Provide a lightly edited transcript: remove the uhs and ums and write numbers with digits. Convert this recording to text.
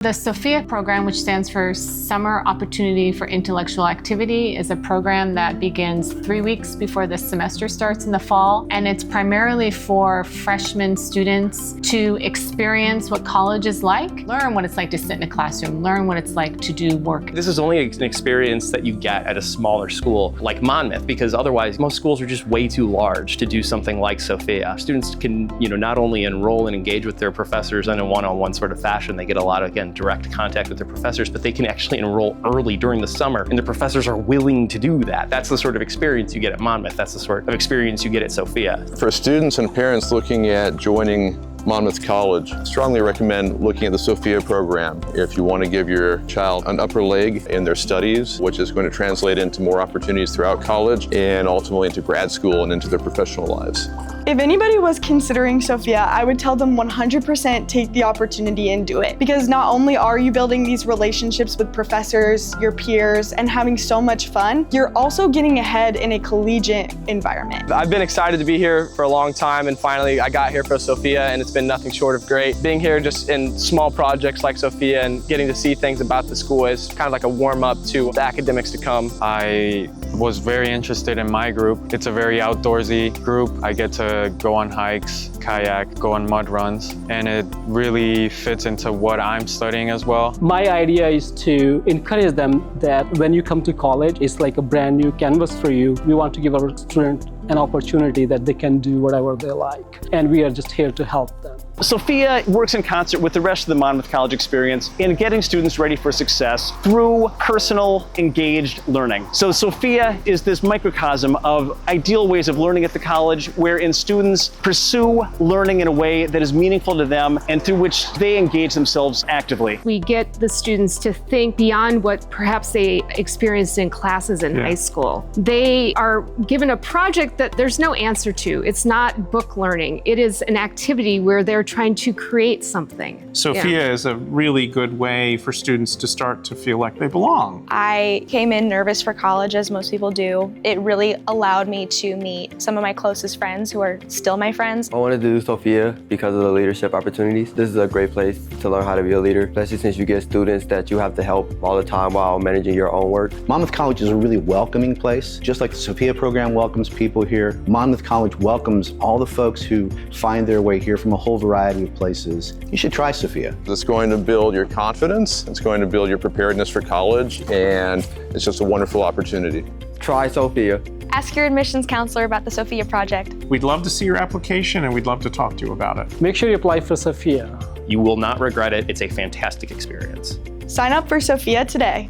The SOfIA program, which stands for Summer Opportunity for Intellectual Activity, is a program that begins 3 weeks before the semester starts in the fall. And it's primarily for freshman students to experience what college is like, learn what it's like to sit in a classroom, learn what it's like to do work. This is only an experience that you get at a smaller school like Monmouth, because otherwise most schools are just way too large to do something like SOfIA. Students can, not only enroll and engage with their professors in a one-on-one sort of fashion, they get a lot of, again, direct contact with their professors, but they can actually enroll early during the summer, and the professors are willing to do that. That's the sort of experience you get at Monmouth. That's the sort of experience you get at SOfIA. For students and parents looking at joining Monmouth College, I strongly recommend looking at the SOfIA program if you want to give your child an upper leg in their studies, which is going to translate into more opportunities throughout college and ultimately into grad school and into their professional lives. If anybody was considering SOfIA, I would tell them 100% take the opportunity and do it. Because not only are you building these relationships with professors, your peers, and having so much fun, you're also getting ahead in a collegiate environment. I've been excited to be here for a long time, and finally I got here for SOfIA, and it's been nothing short of great. Being here just in small projects like SOfIA and getting to see things about the school is kind of like a warm-up to the academics to come. I was very interested in my group. It's a very outdoorsy group. I get to go on hikes, kayak, go on mud runs, and it really fits into what I'm studying as well. My idea is to encourage them that when you come to college, it's like a brand new canvas for you. We want to give our students an opportunity that they can do whatever they like, and we are just here to help them. SOfIA works in concert with the rest of the Monmouth College experience in getting students ready for success through personal, engaged learning. So SOfIA is this microcosm of ideal ways of learning at the college, wherein students pursue learning in a way that is meaningful to them and through which they engage themselves actively. We get the students to think beyond what perhaps they experienced in classes in high school. They are given a project that there's no answer to. It's not book learning. It is an activity where they're trying to create something. SOfIA is a really good way for students to start to feel like they belong. I came in nervous for college, as most people do. It really allowed me to meet some of my closest friends who are still my friends. I wanted to do SOfIA because of the leadership opportunities. This is a great place to learn how to be a leader, especially since you get students that you have to help all the time while managing your own work. Monmouth College is a really welcoming place. Just like the SOfIA program welcomes people here, Monmouth College welcomes all the folks who find their way here from a whole variety of places. You should try SOfIA. It's going to build your confidence, it's going to build your preparedness for college, and it's just a wonderful opportunity. Try SOfIA. Ask your admissions counselor about the SOfIA project. We'd love to see your application, and we'd love to talk to you about it. Make sure you apply for SOfIA. You will not regret it. It's a fantastic experience. Sign up for SOfIA today.